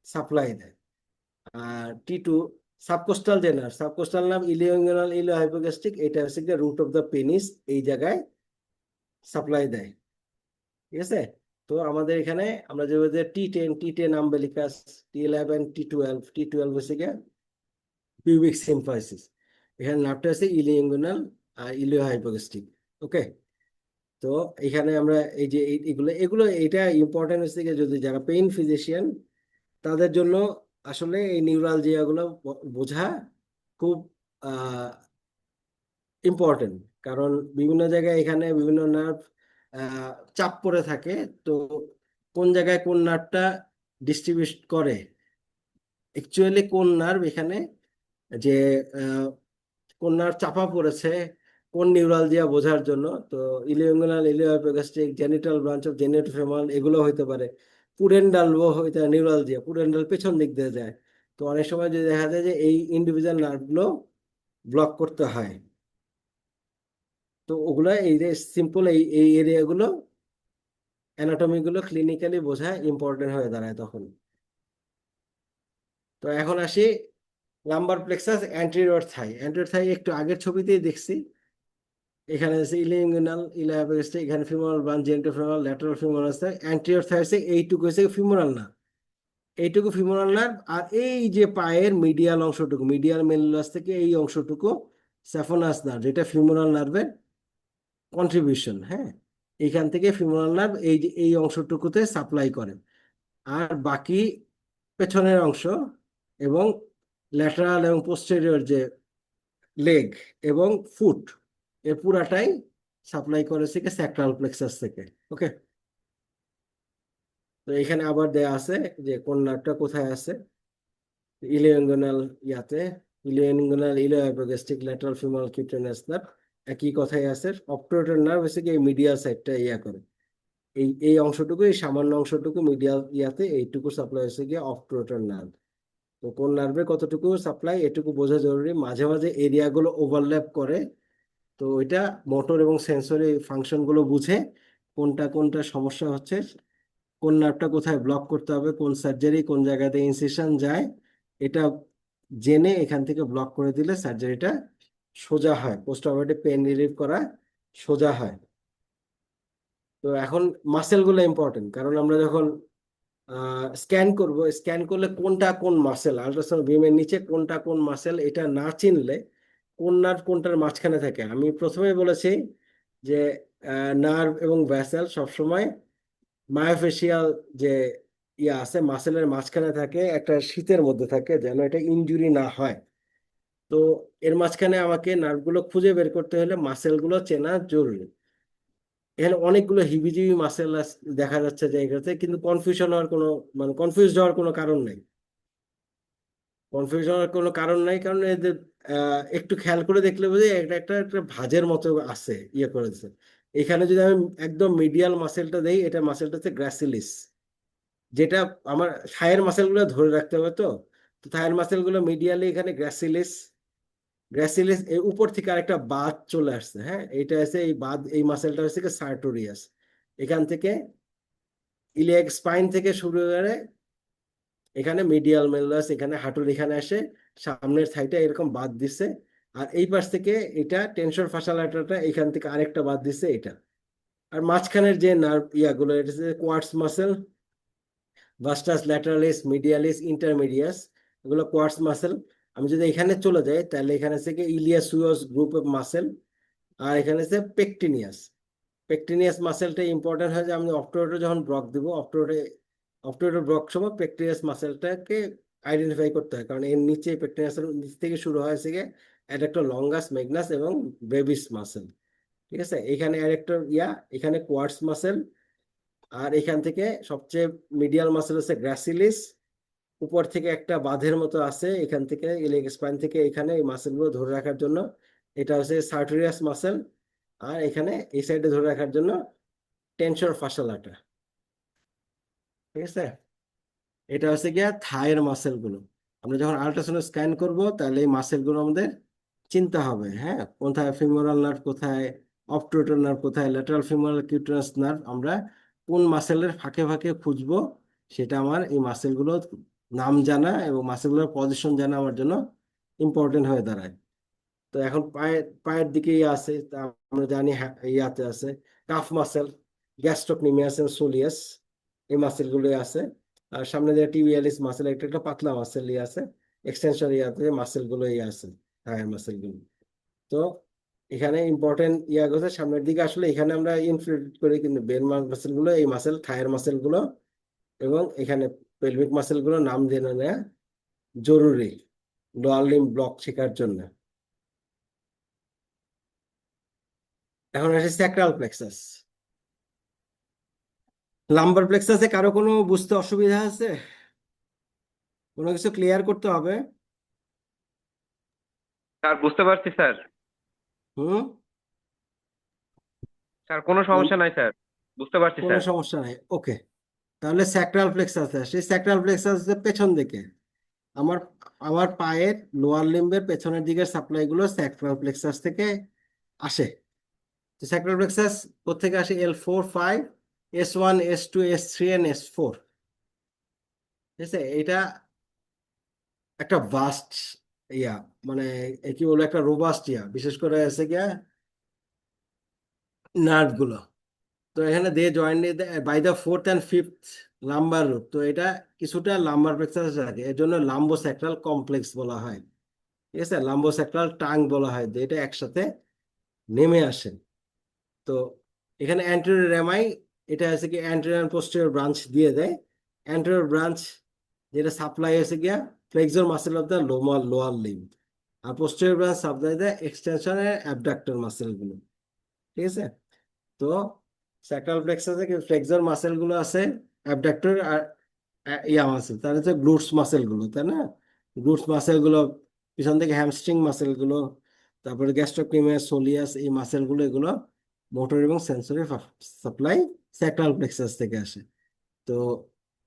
সাপ্লাই দেয়। আর T2 সাবকোস্টাল নার্ভ ইলিওইঙ্গুয়াল ইলিওহাইপোগ্যাস্ট্রিক, এটা হচ্ছে গিয়ে রুট অফ দ্য পেনিস, এই জায়গায় সাপ্লাই দেয়। ঠিক আছে, তো আমাদের এখানে আমরা যে T10 আম্বেলিকাস, T11 T12 হচ্ছে গিয়ে পিউবিক সিম্ফাইসিস, এখানে নার্ভটা হচ্ছে ইলিওইঙ্গুয়াল আর ইলিওহাইপোগ্যাস্ট্রিক। ওকে, তো এখানে আমরা এই যে এগুলো এগুলো এটা ইম্পর্টেন্ট হচ্ছে গিয়ে যদি যারা পেইন ফিজিশিয়ান তাদের জন্য আসলে এই নিউরালজিয়া গুলো বোঝা খুব ইম্পর্টেন্ট। কারণ বিভিন্ন জায়গায় এখানে বিভিন্ন নার্ভ চাপ পড়ে থাকে। তো কোন জায়গায় কোন নার্ভটা ডিস্ট্রিবিউট করে, অ্যাকচুয়ালি কোন নার্ভ এখানে যে কোন নার্ভ চাপা পড়েছে, কোন নিউরালজিয়া বোঝার জন্য। তো ilioinguinal iliohypogastric, genital branch of genitofemoral এগুলো হইতে পারে। পুডেন্ডাল হইতে নিউরালজিয়া, পুডেন্ডাল পেছন দিক দিয়ে যায়। তো অনেক সময় যদি দেখা যায় যে এই ইন্ডিভিজুয়াল নার্ভগুলো ব্লক করতে হয়, তো ওগুলো এই যে সিম্পল এই এরিয়াগুলো অ্যানাটমি গুলো ক্লিনিক্যালি বোঝা ইম্পর্টেন্ট হয়ে দাঁড়ায় তখন। তো এখন আসি লাম্বার প্লেক্সাস অ্যান্টেরিয়র থাই একটু আগের ছবিতেই দেখছি। এখানে আছে ইলিওইঙ্গুয়াল ইলিওহাইপোগ্যাস্ট্রিক, এখানে femoral branch genito femoral lateral femoral আছে, অ্যান্টেরিয়র থাই আছে এইটুকু হচ্ছে ফিমোরাল নার্ভ, এইটুকু ফিমোরাল নার্ভ। আর এই যে পায়ের মিডিয়াল অংশটুকু, মিডিয়াল মেলুলাস থেকে এই অংশটুকু স্যাফোনাস নার্ভ, যেটা ফিমোরাল নার্ভের কন্ট্রিবিউশন। হ্যাঁ, এখান থেকে ফিমোরাল নার্ভ এই যে এই অংশটুকুতে সাপ্লাই করে। আর বাকি পেছনের অংশ এবং ল্যাটারাল এবং পোস্টেরিয়র যে লেগ এবং ফুট, এর পুরাটাই সাপ্লাই করেছে কি স্যাক্রাল প্লেক্সাস থেকে। ওকে, তো এখানে আবার দেয়া আছে যে কোন নার্ভটা কোথায় আছে। ইলিয়াঙ্গুনাল ইয়াতে, ইলিয়াঙ্গুনাল ইলিয়াপ্রোগেস্টিক ল্যাটারাল ফিমাল কিউটেনাস নার্ভ একই কথাই আছে। অপটোরেটর নার্ভ হচ্ছে কি এই মিডিয়াল সাইডটা ইয়া করে, এই অংশটুকু, এই সামান্য অংশটুকু মিডিয়াল ইয়াতে, এইটুকু সাপ্লাই হচ্ছে গিয়ে অপটোরেটর নার্ভ। তো কোন নার্ভে কতটুকু সাপ্লাই এটুকু বোঝা জরুরি। মাঝে মাঝে এরিয়াগুলো ওভারল্যাপ করে, তো ওইটা মোটর এবং সেন্সরি ফাংশন গুলো বুঝে কোনটা কোনটা সমস্যা হচ্ছে, কোন নার্ভটা কোথায় ব্লক করতে হবে, কোন সার্জারি কোন জায়গাতে ইনসিশন যায়, এটা জেনে এখান থেকে ব্লক করে দিলে সার্জারিটা সোজা হয়, পোস্ট অপারেটিভ পেন রিলিভ করা সোজা হয়। তো এখন মাসেল গুলো ইম্পর্টেন্ট, কারণ আমরা যখন স্ক্যান করব, স্ক্যান করলে কোনটা কোন মাসেল, আল্ট্রাসাউন্ড বিমের নিচে কোনটা কোন মাসেল এটা না চিনলে কোন নার্ভ কোনটার মাঝখানে থাকে। আমি প্রথমে বলেছি যে নার্ভ এবং ভ্যাসেল সবসময় মায়োফেশিয়াল যে ইয়া আছে মাসেলের মাঝখানে থাকে, একটা শীতের মধ্যে থাকে, যেন এটা ইনজুরি না হয়। তো এর মাঝখানে আমাকে নার্ভগুলো খুঁজে বের করতে হলে মাসেলগুলো চেনা জরুরি। এখানে অনেকগুলো হিবিজিবি মাসেল দেখা যাচ্ছে জায়গাতে, কিন্তু কনফিউশন হওয়ার কোনো, মানে কনফিউজ হওয়ার কোনো কারণ নেই। কনফিউশন হওয়ার কোনো কারণ নাই, কারণ এদের একটু খেয়াল করে দেখলে বুঝি এটা একটা একটা ভাঁজের মতো আছে ইয়ে করেছে। এখানে যদি আমি একদম মিডিয়াল মাসেলটা দেই, এটা মাসেলটা হচ্ছে গ্রাসিলিস, যেটা আমার থায়ের মাসেলগুলো ধরে রাখতে হবে। তো তো থায়ের মাসেলগুলো মিডিয়ালি এখানে গ্রাসিলিস, গ্রাসিলিস এর উপর থেকে আরেকটা বাদ চলে আসছে। হ্যাঁ, এটা আছে এই বাদ, এই মাসেলটা হচ্ছে সার্টোরিয়াস। এখান থেকে ইলিয়াক স্পাইন থেকে শুরু করে এখানে মিডিয়াল মেলুলাস, এখানে হাঁটুর এখানে আসে, সামনের সাইডে এরকম বাদ দিছে। আর এই পাশ থেকে এটা টেনসর ফাসালাটাটা এখান থেকে আরেকটা বাদ দিছে এটা। আর মাঝখানের যে নার্ভ ইয়াগুলো, এটা হচ্ছে কোয়ার্টস মাসেল, ভাস্টাস ল্যাটারালিস, মিডিয়ালিস, ইন্টারমিডিয়াস, এগুলো কোয়ার্টস মাসেল। আমি যদি এখানে চলে যাই তাহলে এখানে থেকে ইলিয়াসুয়াস গ্রুপ অফ মাসেল। আর এখানে হচ্ছে পেকটিনিয়াস। পেকটিনিয়াস মাসেলটা ইম্পর্টেন্ট হয় যে আমি অপটোরেটর যখন ব্লক দিব, অপটোরেটর ব্লক সময় পেকটিনিয়াস মাসেলটাকে আইডেন্টিফাই করতে হয়, কারণ এর নিচে পেকটিনিয়াসের নিচ থেকে শুরু হয়েছে গিয়ে অ্যাডাক্টর লঙ্গাস, ম্যাগনাস এবং ব্রেভিস মাসেল। ঠিক আছে, এখানে অ্যাডাক্টর ইয়া, এখানে কোয়ার্টস মাসেল। আর এখান থেকে সবচেয়ে মিডিয়াল মাসেল হচ্ছে গ্রাসিলিস, উপর থেকে একটা বাঁধের মতো আছে, এখান থেকে ইলিয়াক স্পাইন থেকে এখানে এই মাসেলগুলো ধরে রাখার জন্য এটা হচ্ছে সার্টোরিয়াস মাসেল। আর এখানে এই সাইডে ধরে রাখার জন্য টেনসর ফাসালাটা। ঠিক আছে, এটা হচ্ছে গিয়া থায়ের মাসেল গুলো। আমরা যখন আল্ট্রাসাউন্ড স্ক্যান করব তাহলে এই মাসেল গুলো আমাদের চিনতে হবে। হ্যাঁ, কোথায় ফিমোরাল নার্ভ, কোথায় অপটোরেটর নার্ভ, কোথায় ল্যাটারাল ফিমোরাল কিউটেনাস নার্ভ, আমরা কোন মাসেলের ফাঁকে ফাঁকে খুঁজবো, সেটা আমার এই মাসেল গুলো নাম জানা এবং মাসেল গুলোর পজিশন জানা আমার জন্য ইম্পর্টেন্ট হয়ে দাঁড়ায়। তো এখন পায়ের দিকে ইয়ে আছে, তা আমরা জানি ইয়াতে আছে কাফ মাসেল, গ্যাস্ট্রোকনিমিয়াস এন্ড সোলিয়াস, এই মাসেল গুলো আছে। আর সামনে যে টিবিয়ালিস মাসেল, একটা একটা পাতলা মাসেল ইয়ে আছে, এক্সটেনশন ইয়াতে মাসেল গুলো ইয়ে আছে, থায়ার মাসেল গুলো। তো এখানে ইম্পর্টেন্ট ইয়া আছে সামনের দিকে, আসলে এখানে আমরা ইনক্লুড করি, কিন্তু বেন মাসেল গুলো, এই মাসেল থায়ার মাসেল গুলো এবং এখানে পেলভিক মাসেল গুলো নাম জেনে নেওয়া জরুরি লোয়ার লিম্ব ব্লক শেখার জন্য। এখন আসে স্যাক্রাল প্লেক্সাস। লাম্বার প্লেক্সাসে কারো কোনো বুঝতে অসুবিধা আছে? কোনো কিছু ক্লিয়ার করতে হবে? স্যার বুঝতে পারছি স্যার। হুম, স্যার কোনো সমস্যা নাই স্যার, বুঝতে পারছি কোনো স্যার। সমস্যা নাই। ওকে, তাহলে স্যাক্রাল প্লেক্সাস আসে। স্যাক্রাল প্লেক্সাস পেছন দিকে, আমার আমার পায়ের লোয়ার লিম্বের পেছনের দিকের সাপ্লাই গুলো স্যাক্রাল প্লেক্সাস থেকে আসে। তো স্যাক্রাল প্লেক্সাস কোথেকে আসে? L4-5, S1, S2, S3 and S4। ঠিক আছে, এটা একটা ভাস্ট ইয়া, মানে কি বলবো, একটা রোবাস্ট ইয়া, বিশেষ করে এসে গিয়া নার্ভ গুলো। তো এখানে they joined by the fourth and fifth lumbar root. তো এটা কিছুটা লাম্বার প্লেক্সাস থাকে, এর জন্য লাম্বোস্যাক্রাল কমপ্লেক্স বলা হয়। ঠিক আছে, লাম্বোস্যাক্রাল টাং বলা হয়, যে এটা একসাথে নেমে আসে। তো এখানে অ্যান্টেরিয়র রেমাই, এটা আছে কি অ্যান্টেরিয়র পোস্টেরিয়র ব্রাঞ্চ দিয়ে দেয়। অ্যান্টেরিয়র ব্রাঞ্চ যেটা সাপ্লাই হয়েছে গিয়া flexor muscle of the lower limb, আর পোস্টেরিয়র ব্রাঞ্চ সাপ্লাই দেয় এক্সটেনশনের অ্যাবডাক্টর মাসেল গুলো। ঠিক আছে? তো স্যাক্রাল প্লেক্সাসে ফ্লেক্সর মাসেল গুলো আছে, অ্যাবডাক্টর আর ইয়া মাসেল, তার হচ্ছে গ্লুটস মাসেল গুলো, তাই না? গ্লুটস মাসেল গুলো, পিছন থেকে হ্যামস্ট্রিং মাসেল গুলো, তারপরে গ্যাস্ট্রোক্লেমিয়াস সোলিয়াস, এই মাসেল গুলো, এগুলো মোটর এবং সেন্সরি সাপ্লাই স্যাক্রাল প্লেক্সাস থেকে আসে। তো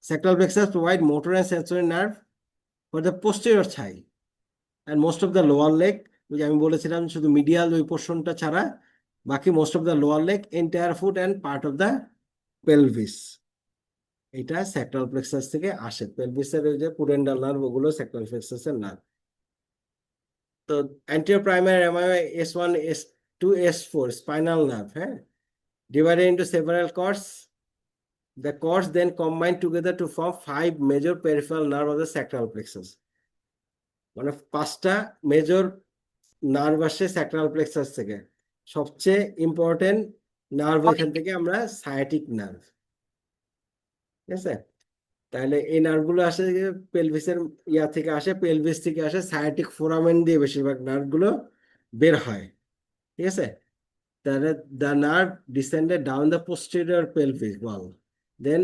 sacral plexus provide motor and sensory nerve for the posterior thigh and most of the lower leg, ওই যে আমি বলেছিলাম শুধু মিডিয়াল ওই পোর্শনটা ছাড়া বাকি most of the lower leg, entire foot and part of the pelvis, এটা স্যাক্রাল প্লেক্সাস থেকে আসে। পেলভিসের ওই যে পুডেন্ডাল নার্ভ, ওগুলো স্যাক্রাল প্লেক্সাসের নার্ভ। তো anterior primary rami S1 S2 S4 spinal nerve, হ্যাঁ, divided into several cords. The cords then combine together to form 5 major peripheral nerve of the sacral plexus. মানে 5টা major nerve আসে sacral plexus থেকে। সবচেয়ে important nerve এখান থেকে আমরা sciatic nerve, ঠিক আছে? তাহলে এই নার্ভগুলো আসে পেলভিসের ইয়া থেকে আসে, পেলভিস থেকে আসে, সায়াটিক ফোরামেন দিয়ে বেশিরভাগ নার্ভগুলো বের হয়, ঠিক আছে? তাহলে the nerve descended down the posterior pelvic wall, then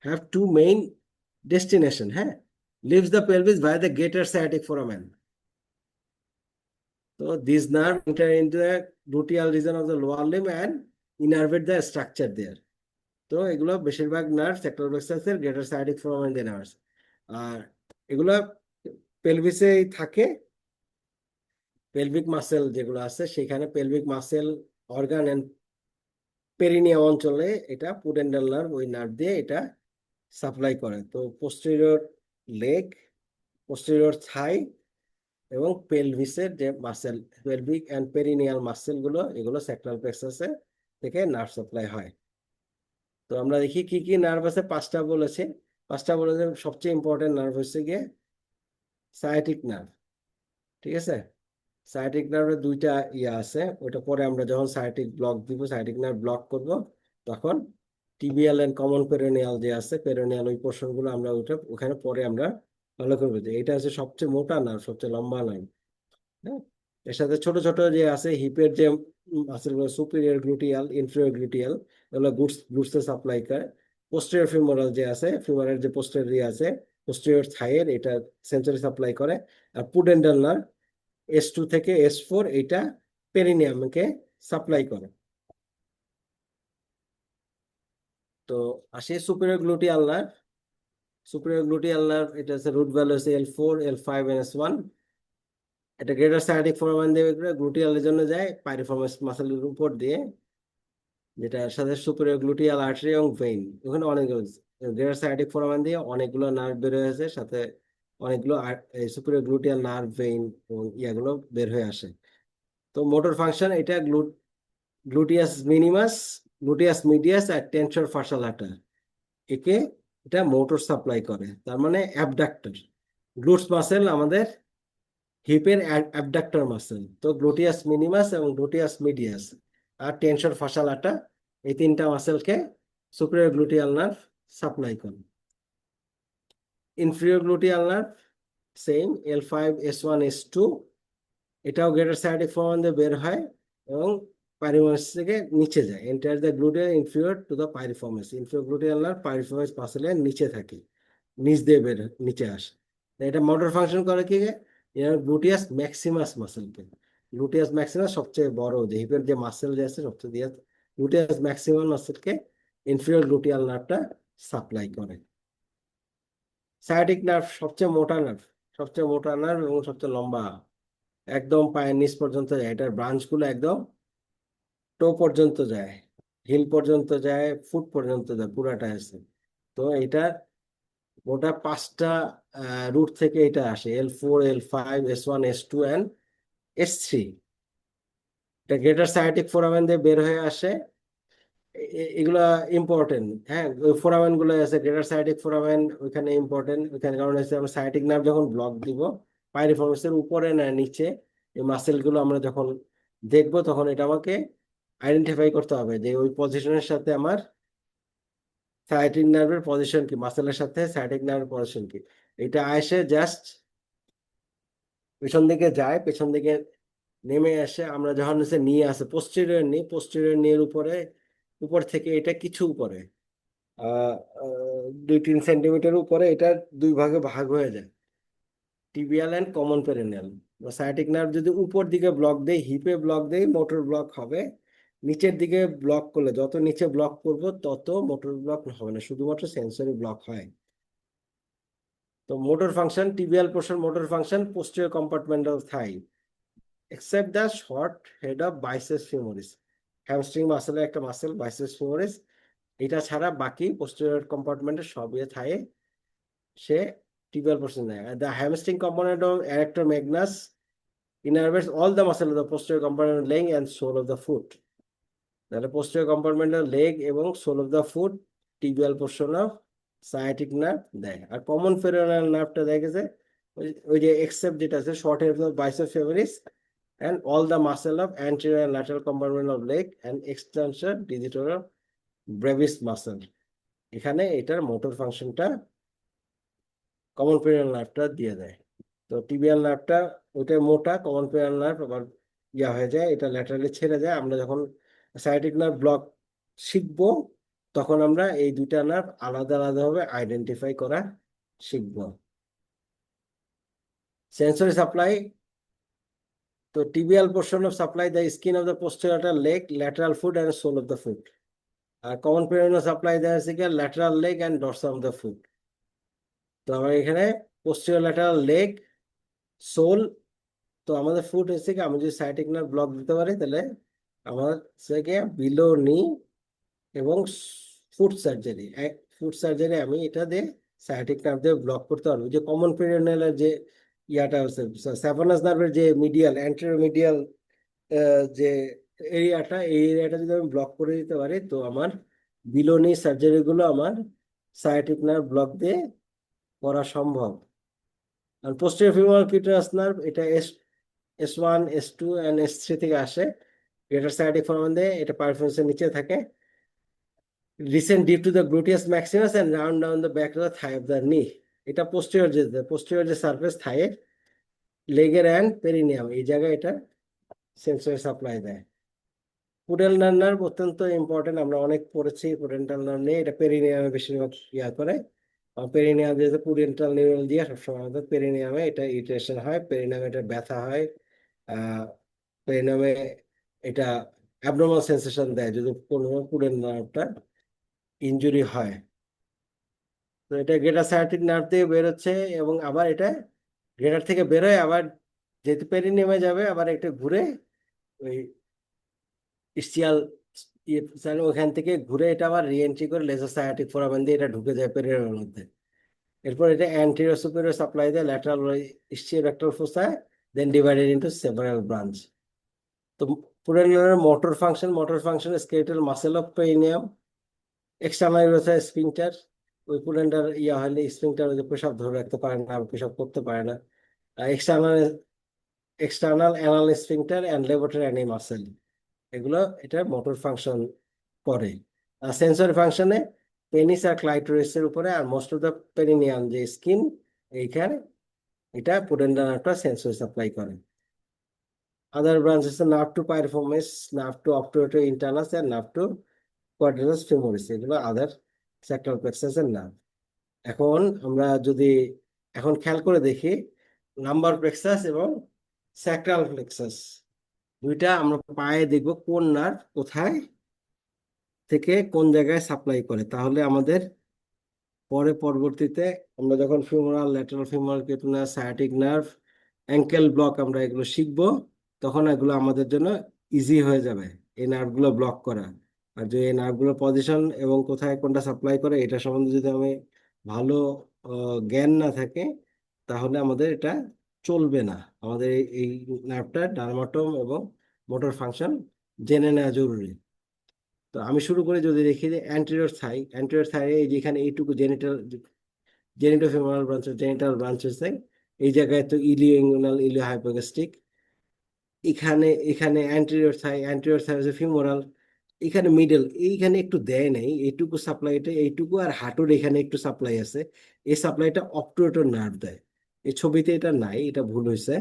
have two main destination, হ্যাঁ, leaves the pelvis via the greater sciatic foramen. So these nerve enter into the gluteal region of the lower limb and innervate the structure there. তো এগুলো বেশিরভাগ nerve sacral প্লেক্সাসের greater sciatic foramen দিয়ে nerve, আর এগুলো পেলভিসেই থাকে। Pelvic muscle যেগুলো আছে সেখানে pelvic muscle organ and perineum অঞ্চলে এটা পুডেন্ডাল নার্ভ, ওই নার্ভ দিয়ে এটা সাপ্লাই করে। তো পোস্টেরিয়র লেগ, পোস্টেরিয়র থাই এবং পেলভিসের যে muscle, pelvic and perineal muscle গুলো, এগুলো স্যাক্রাল প্লেক্সাসে থেকে নার্ভ সাপ্লাই হয়। তো আমরা দেখি কি কি নার্ভ আছে, 5টা বলেছে। 5টা বলেছে, সবচেয়ে ইম্পর্টেন্ট নার্ভ হচ্ছে গিয়ে সায়াটিক নার্ভ, ঠিক আছে? সায়াটিক নার্ভের 2টা ইয়ে আছে, ওইটা পরে আমরা যখন সায়াটিক ব্লক দিব, সায়াটিক নার্ভ ব্লক করব, তখন টিবিয়াল এন্ড কমন পেরোনিয়াল যে আছে, পেরোনিয়াল ওই পোর্শন গুলো আমরা ওইটা ওখানে পরে আমরা ভালো করবো। যে এটা হচ্ছে সবচেয়ে মোটা নার্ভ, সবচেয়ে লম্বা নার্ভ, হ্যাঁ। এর সাথে ছোট ছোট যে আছে হিপের যে মাসেলগুলো, সুপিরিয়র গ্লুটিয়াল, ইনফিরিয়র গ্লুটিয়াল, এগুলো গুডস সাপ্লাই করে। পোস্টেরিয়র ফিমোরাল যে আছে, ফিমোরাল যে পোস্টেরিয়র আছে, পোস্টেরিয়র থাইয়ের, এটা সেন্সরি সাপ্লাই করে। আর পুডেন্ডাল নার্ভ S2 থেকে S4 এটা পেরিনিয়ামকে সাপ্লাই করে। তো আসে superior gluteal nerve. Superior gluteal nerve, এটা হচ্ছে রুট ভ্যালু হচ্ছে L4 L5 and S1। এটা গ্রেটার সায়াটিক ফোরামেন দিয়ে গ্লুটিয়ালের জন্য যায় পাইরিফর্মাস মাসেলের উপর দিয়ে, যেটা সাথে সুপিরিয়র গ্লুটিয়াল আর্টারি এবং ভেইন, ওখানে অনেকগুলো গ্রেটার সায়াটিক ফোরামেন দিয়ে অনেকগুলো নার্ভ বের হয়ে আসে, সাথে অনেকগুলো সুপিরিয়র গ্লুটিয়াল নার্ভ, ভেইন এবং ইয়াগুলো বের হয়ে আসে। তো মোটর ফাংশন, এটা গ্লুটিয়াস মিনিমাস, গ্লুটিয়াস মিডিয়াস আর টেনসর ফার্সালাটা, একে এটা মোটর সাপ্লাই করে। তার মানে অ্যাবডাক্টর, গ্লুটস মাসেল আমাদের হিপের অ্যাবডাক্টর মাসেল। তো গ্লুটিয়াস মিনিমাস এবং গ্লুটিয়াস মিডিয়াস আর টেনসর ফার্সালাটা, এই 3টা মাসেলকে সুপিরিয়র গ্লুটিয়াল নার্ভ সাপ্লাই করে। Inferior gluteal nerve same, L5 S1 S2, এটাও গ্রেটার সায়াটিক ফোরামেন দিয়ে বের হয় এবং পাইরিফর্মাস থেকে নিচে যায়। Enter the gluteal inferior to the piriformis, inferior gluteal nerve piriformis মাসেলের নিচে থাকে, নিচ দিয়ে বের নিচে আসে। এটা মোটর ফাংশন করে কি, গ্লুটিয়াস ম্যাক্সিমাস মাসেলকে। গ্লুটিয়াস ম্যাক্সিমাস সবচেয়ে বড়, যে হিপের যে মাসেল যে আছে সবচেয়ে দিয়ে, গ্লুটিয়াস ম্যাক্সিমাস মাসেলকে ইনফিরিয়র গ্লুটিয়াল নার্ভটা সাপ্লাই করে। সায়াটিক নার্ভ সবচেয়ে মোটা নার্ভ, সবচেয়ে মোটা নার্ভ এবং সবচেয়ে লম্বা, একদম পায়ের নিচ পর্যন্ত যায়। এটার ব্রাঞ্চ গুলো একদম টো পর্যন্ত যায়, হিল পর্যন্ত যায়, ফুট পর্যন্ত যায়, পুরাটা আছে। তো এটা মোটা 5টা রুট থেকে এটা আসে, L4 L5 S1 S2 and S3। এটা গ্রেটার সায়াটিক ফোরামেন দিয়ে বের হয়ে আসে। এগুলা ইম্পর্টেন্ট, হ্যাঁ, ওই ফোরামেন গুলো আছে, গ্রেটার সায়াটিক ফোরামেন ওইখানে ইম্পর্টেন্ট। ওইখানে কারণ হচ্ছে আমরা সায়াটিক নার্ভ যখন ব্লক দিব, পাইরিফর্মাসের উপরে না নিচে, এই মাসেল গুলো আমরা যখন দেখবো, তখন এটা আমাকে আইডেন্টিফাই করতে হবে যে ওই পজিশনের সাথে আমার সায়াটিক নার্ভের পজিশন কি, মাসেলের সাথে সায়াটিক নার্ভের পজিশন কি। এটা এসে জাস্ট পেছন দিকে যায়, পেছন দিকে নেমে এসে আমরা যখন হচ্ছে নিয়ে আসে পোস্টেরিয়র নি, পোস্টেরিয়র নিয়ের উপরে উপর থেকে এটা কিছু উপরে 2-3 সেন্টিমিটার উপরে এটা দুই ভাগে ভাগ হয়ে যায়, tibial and common perineal. Sciatic nerve যদি উপর দিকে ব্লক দেয়, হিপে ব্লক দেয়, মোটর ব্লক হবে। নিচের দিকে ব্লক করলে, যত নিচে ব্লক করব তত মোটর ব্লক হবে না, শুধুমাত্র সেন্সরি ব্লক হয়। তো motor function, tibial portion motor function, posterior compartmental thigh, except the short head of biceps femoris. Hamstring মাসেলের একটা মাসেল বাইসেপস ফিমোরিস, এটা ছাড়া বাকি পোস্টেরিয়র কম্পার্টমেন্টে সব ইয়ে থাকে, সে টিবিয়াল পোর্শন নেয়। The hamstring component of erector magnus innervates all the muscle of the posterior compartment leg and sole of the foot. তাহলে posterior compartmental leg এবং sole of the foot tibial portion of sciatic nerve দেয়। আর common peroneal nerve টা দেখেছে ওই যে except যেটা আছে short head of biceps femoris and all the muscle of anterior and lateral compartment of leg and extensor digital brevis muscle, এখানে এটার motor ফাংশনটা কমন পেরিনিয়াল নার্ভটা দিয়ে দেয়। তো টিবিয়াল নার্ভটা ওইটা মোটা, কমন পেরিনিয়াল নার্ভ আবার ইয়া হয়ে যায়, এটা ল্যাটারালি ছেড়ে যায়। আমরা যখন সায়াটিক নার্ভ ব্লক শিখবো তখন আমরা এই দুইটা নার্ভ আলাদা আলাদাভাবে আইডেন্টিফাই করা শিখব। সেন্সরি সাপ্লাই, তো tibial portion of supply the skin of the posterior leg, lateral foot and sole of the foot. আর কমন পেরিনিয়াল সাপ্লাই দেয় হচ্ছে কি lateral leg and dorsum of the foot. তো আমার এখানে পোস্টেরিয়র ল্যাটারাল লেগ, সোল, তো আমাদের foot হচ্ছে কি আমি যদি সায়াটিক নার্ভ ব্লক দিতে পারি তাহলে আমার থেকে বিলো নি এবং ফুট সার্জারি, আমি এটা দিয়ে সায়াটিক নার্ভ দিয়ে ব্লক করতে পারবো। যে কমন পেরিনিয়ালের যে ইয়াটা আছে স্যাভানাস নার্ভের যে মিডিয়াল অ্যান্টেরিয়র মিডিয়াল যে এরিয়াটা, এই এরিয়াটা যদি আমি ব্লক করে দিতে পারি তো আমার বিলোনি সার্জারি গুলো আমার সায়াটিক নার্ভ ব্লক দিয়ে করা সম্ভব। আর পোস্টেরিয়র ফিমোরাল কিউটেরাস নার্ভ এটা S1 S2 and S3 থেকে আসে, গ্রেটার সায়াটিক ফোরামেন দিয়ে, এটা পারফরমেন্সের নিচে থাকে, recent deep to the gluteus maximus and round down the back of the thigh of the knee. এটা পোস্টেরিয়র যে সারফেস থাইয়ের লেগের অ্যান্ড পেরিনিয়াম এই জায়গায় এটা সেন্সরি সাপ্লাই দেয়। পুডেন্টাল নার্ভ অত্যন্ত ইম্পর্টেন্ট, আমরা অনেক পড়েছি পুডেন্টাল নার্ভ নিয়ে, এটা পেরিনিয়ামে বেশিরভাগ ইয়া করে। পেরিনিয়াম যেহেতু পুডেন্টাল নিউরাল দিয়ে সবসময় আমাদের পেরিনিয়ামে এটা ইরিটেশন হয়, পেরিনিয়ামে এটা ব্যথা হয়, পেরিনিয়ামে এটা অ্যাবনর্মাল সেন্সেশন দেয় যদি কোনো পুডেন্টাল নার্ভটা ইনজুরি হয়। তো এটা গ্রেটার সায়াটিক নার্ভ থেকে বেরোচ্ছে এবং আবার এটা গ্রেটার থেকে বেরোয় আবার যেহেতু পেরিনিয়ামে যাবে আবার এটা ঘুরে ওই ইস্টিয়াল ওখান থেকে ঘুরে এটা আবার রিএন্ট্রি করে লেজার সায়াটিক ফোরামেন দিয়ে এটা ঢুকে যায় পেরিনিয়ামের মধ্যে। এরপর এটা অ্যান্টেরিয়র সুপিরিয়র সাপ্লাই দেয় ল্যাটারাল ইস্টিওরেক্টাল ফোসায়, then divided into several branch. তো পেরিনিয়ামের motor function skeletal muscle of perineum, external রয়েছে স্ফিংটার, ওই পুডেন্টার ইয়া হলে স্ফিংটার ওই যে পেশাব ধরে রাখতে পারে না, পেশাব করতে পারে না। External anal sphincter and laboratory muscle, এগুলো এটা মোটর ফাংশন করে। আর সেন্সরি ফাংশনে পেনিস আর ক্লাইটোরিসের উপরে আর মোস্ট অফ দ্য পেরিনিয়াম যে স্কিন এইখানে এটা পুডেন্টাল নার্ভটা সেন্সরি সাপ্লাই করে। আদার ব্রাঞ্চ আছে nerve to piriformis, nerve to obturator internus and nerve to quadratus femoris, এগুলো আদার স্যাক্রাল প্লেক্সাসের নার্ভ। এখন আমরা যদি এখন খেয়াল করে দেখি লাম্বার প্লেক্সাস এবং স্যাক্রাল প্লেক্সাস দুইটা আমরা পায়ে দেখব কোন নার্ভ কোথায় থেকে কোন জায়গায় সাপ্লাই করে, তাহলে আমাদের পরবর্তীতে আমরা যখন femoral, lateral femoral cutaneous, sciatic nerve, ankle block আমরা এগুলো শিখবো, তখন এগুলো আমাদের জন্য ইজি হয়ে যাবে এই নার্ভগুলো ব্লক করা। আর যে এই নার্ভগুলোর পজিশন এবং কোথায় কোনটা সাপ্লাই করে এটা সম্বন্ধে যদি আমি ভালো জ্ঞান না থাকে তাহলে আমাদের এটা চলবে না। আমাদের এই নার্ভটা ডার্মাটোম এবং মোটর ফাংশন জেনে নেওয়া জরুরি। তো আমি শুরু করে যদি দেখি যে অ্যান্টেরিয়র থাই এই যেখানে এইটুকু জেনিটোফিমোরাল ব্রাঞ্চ, জেনিটাল ব্রাঞ্চ আছে এই জায়গায়, তো ইলিও ইঙ্গুয়াল, ইলিও হাইপোগ্যাস্ট্রিক, এখানে অ্যান্টেরিয়র থাই হচ্ছে ফিমোরাল, এখানে মিডল, এইখানে একটু দেয় নাই এইটুকু সাপ্লাইটা, এইটুকু আর হাঁটুর এখানে একটু সাপ্লাই আছে, এই সাপ্লাইটা অবটুরেটর নার্ভ দেয়। এই ছবিতে এটা নাই, এটা ভুল হয়েছে।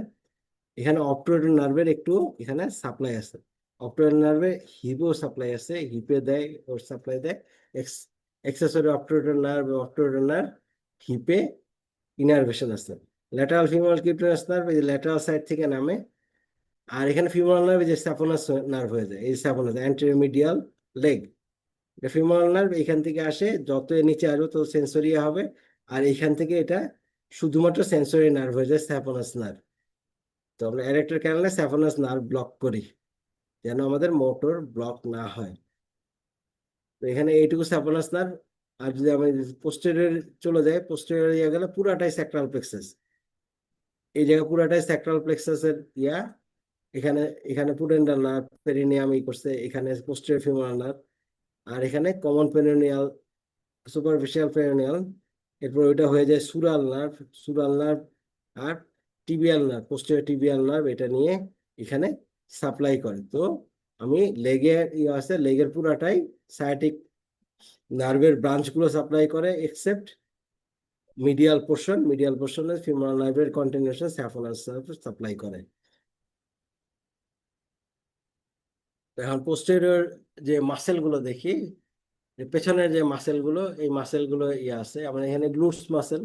এখানে অপটোরেটর নার্ভের একটু এখানে সাপ্লাই আছে, অপটোরেটর নার্ভে হিপও সাপ্লাই আছে, হিপে দেয় ওর সাপ্লাই দেয়, এক্সেসরি অপটোরেটর নার্ভ হিপে ইনারভেশন আছে। ল্যাটারাল ফিমোরাল কিউটেনাস নার্ভ এই যে ল্যাটারাল সাইড থেকে নামে, আর এখানে ফিমোরাল নার্ভ যে স্যাপোনাস নার্ভ হয়ে যায়, এই saphenous anterior medial leg, femoral nerve এখান থেকে আসে, যত এর নিচে আসবে তত সেন্সরিয়া হবে, আর এখান থেকে এটা শুধুমাত্র সেন্সরি নার্ভ হয়ে যায় স্যাপোনাস নার্ভ। তো আমরা অ্যারেক্টর ক্যানালে স্যাপোনাস নার্ভ ব্লক করি যেন আমাদের মোটর ব্লক না হয়। তো এখানে এইটুকু স্যাপোনাস নার্ভ, আর যদি আমি পোস্টেরিয়র চলে যাই, পোস্টেরিয়র গেলে পুরাটাই স্যাক্রাল প্লেক্সাস, এই জায়গা পুরাটাই স্যাক্রাল প্লেক্সাসের ইয়া। এখানে এখানে পুডেন্টাল নার্ভ পেরিনিয়াম ই করছে, এখানে পোস্টেরিয়র ফিমোরাল নার্ভ, আর এখানে কমন পেরিনিয়াল, সুপারফিশিয়াল পেরিনিয়াল, এরপর ওইটা হয়ে যায় সুরাল নার্ভ আর tibial nerve, posterior tibial nerve, এটা নিয়ে এখানে সাপ্লাই করে। তো আমি লেগের ইয়ে আছে, লেগের পুরাটাই সায়াটিক নার্ভের ব্রাঞ্চগুলো সাপ্লাই করে, এক্সেপ্ট মিডিয়াল পোর্শনে ফিমোরাল নার্ভের কন্টিনিউশন স্যাফোনাস নার্ভ সাপ্লাই করে। তো এখন পোস্টেরিয়র যে মাসেল গুলো দেখি, যে পেছনের যে মাসেল গুলো, এই মাসেল গুলো ইয়ে আছে, আমরা এখানে glutes muscle,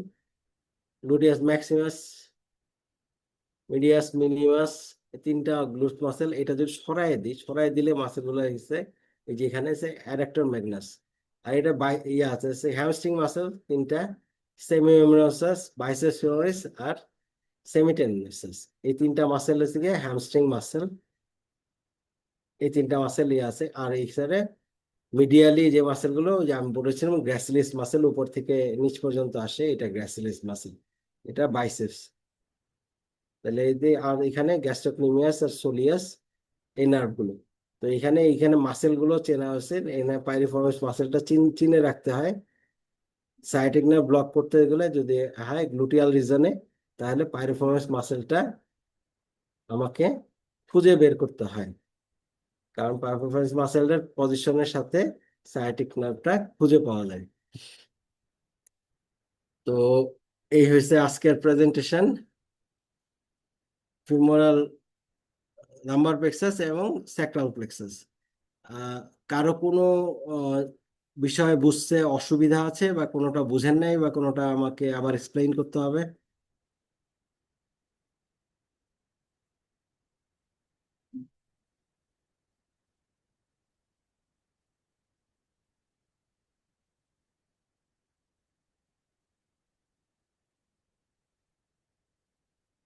gluteus maximus, medius minimus, তিনটা গ্লুটস মাসেল, এটা যদি সরাই দিলে মাসেল গুলো হচ্ছে এই যে এখানে আছে অ্যাডাক্টর ম্যাগনাস, আর এটা ইয়ে আছে হ্যামস্ট্রিং মাসেল তিনটা, সেমিমেমব্রেনাস, বাইসেপস ফিমোরিস আর সেমিটেন্ডারাস, এই তিনটা মাসেল হচ্ছে গিয়ে হ্যামস্ট্রিং মাসেল। এই তিনটা মাসেল ইয়ে আছে, আর এই সাইডে মিডিয়ালি যে মাসেল গুলো যে আমি বলেছিলাম গ্র্যাসিলিস মাসেল, উপর থেকে নিচ পর্যন্ত আসে, এটা গ্র্যাসিলিস মাসেল, এটা বাইসেপস। তাহলে এই যে, আর এখানে গ্যাস্ট্রোক্লিমিয়াস আর সোলিয়াস, এই নার্ভ গুলো। তো এখানে এখানে মাসেল গুলো চেনা হয়েছে, এখানে পাইরিফর্মিস মাসেলটা চিনে রাখতে হয়। সায়াটিক নার্ভ ব্লক করতে গেলে যদি হয় গ্লুটিয়াল রিজনে, তাহলে পাইরিফর্মিস মাসেলটা আমাকে খুঁজে বের করতে হয়, কারণ পাইরিফর্মিস মাসেলের পজিশনের সাথে সায়াটিক নার্ভটা খুঁজে পাওয়া যায়। তো এই হয়েছে আজকের প্রেজেন্টেশন, ফিমোরাল লাম্বার প্লেক্সাস এবং স্যাক্রাল প্লেক্সাস। কারো কোনো আহ, বিষয় বুঝতে অসুবিধা আছে, বা কোনোটা বুঝেন নাই, বা কোনোটা আমাকে আবার এক্সপ্লেইন করতে হবে?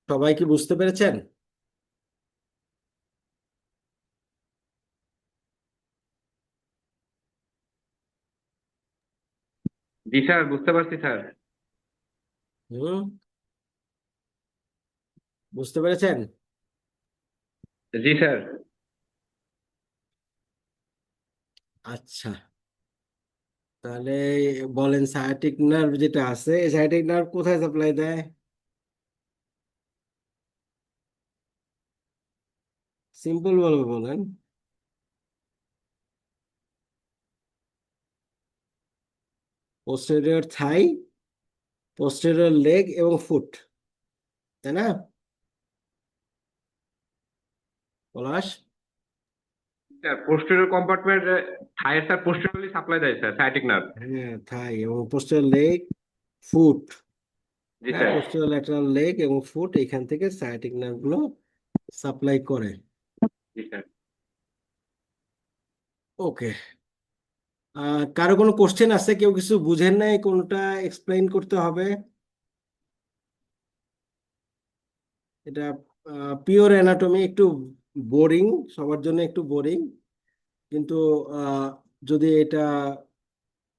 সবাই কি বুঝতে পেরেছেন? জি স্যার, বুঝতে পারছি স্যার। হুম, বুঝতে পেরেছেন? জি স্যার। আচ্ছা, তাহলে বলেন, সায়াটিক নার্ভ যেটা আছে, সায়াটিক নার্ভ কোথায় সাপ্লাই দেয়? সিম্পল ভাবে বলেন। পোস্টেরিয়র থাই, পোস্টেরিয়র লেগ এবং ফুট, তাই না পলাশ? স্যার পোস্টেরিয়র কম্পার্টমেন্ট, থাইয়ের স্যার পোস্টেরিয়রলি সাপ্লাই দেয় স্যার সায়াটিক নার্ভ। হ্যাঁ, থাই এবং পোস্টেরিয়র লেগ, ফুট। জি হ্যাঁ, স্যার। পোস্টেরিয়র ল্যাটারাল লেগ এবং ফুট, এখান থেকে সায়াটিক নার্ভ গুলো সাপ্লাই করে। জি স্যার। ওকে, কারো কোনো কোশ্চেন আছে? কেউ কিছু বুঝেন নাই, কোনটা এক্সপ্লেইন করতে হবে? এটা পিওর অ্যানাটমি, একটু বোরিং, সবার জন্য একটু বোরিং, কিন্তু আহ, যদি এটা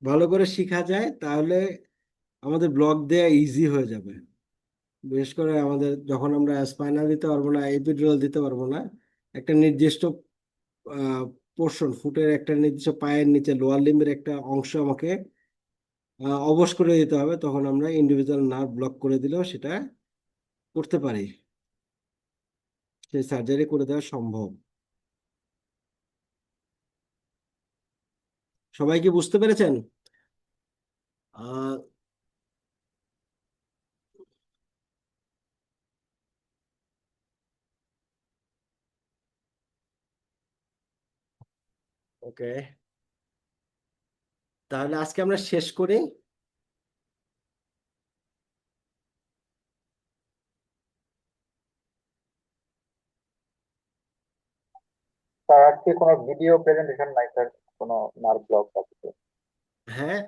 ভালো করে শেখা যায় তাহলে আমাদের ব্লক দেয়া ইজি হয়ে যাবে। বিশেষ করে আমাদের যখন আমরা স্পাইনাল দিতে পারবো না, এপিডুরাল দিতে পারবো না, একটা নির্দিষ্ট পোর্শন, ফুটের একটা নির্দিষ্ট পায়ের নিচে লোয়ার লিম্বের একটা অংশ আমাকে অবশ করে দিতে হবে, তখন আমরা ইন্ডিভিজুয়াল নার্ভ ব্লক করে দিলেও সেটা করতে পারি, সেই সার্জারি করে দেওয়া সম্ভব। সবাই কি বুঝতে পেরেছেন? আহ ওকে, তাহলে আজকে আমরা শেষ করি। স্যার আজকে কোনো ভিডিও প্রেজেন্টেশন নাই স্যার, কোনো নার্ভ ব্লক আছে? হ্যাঁ,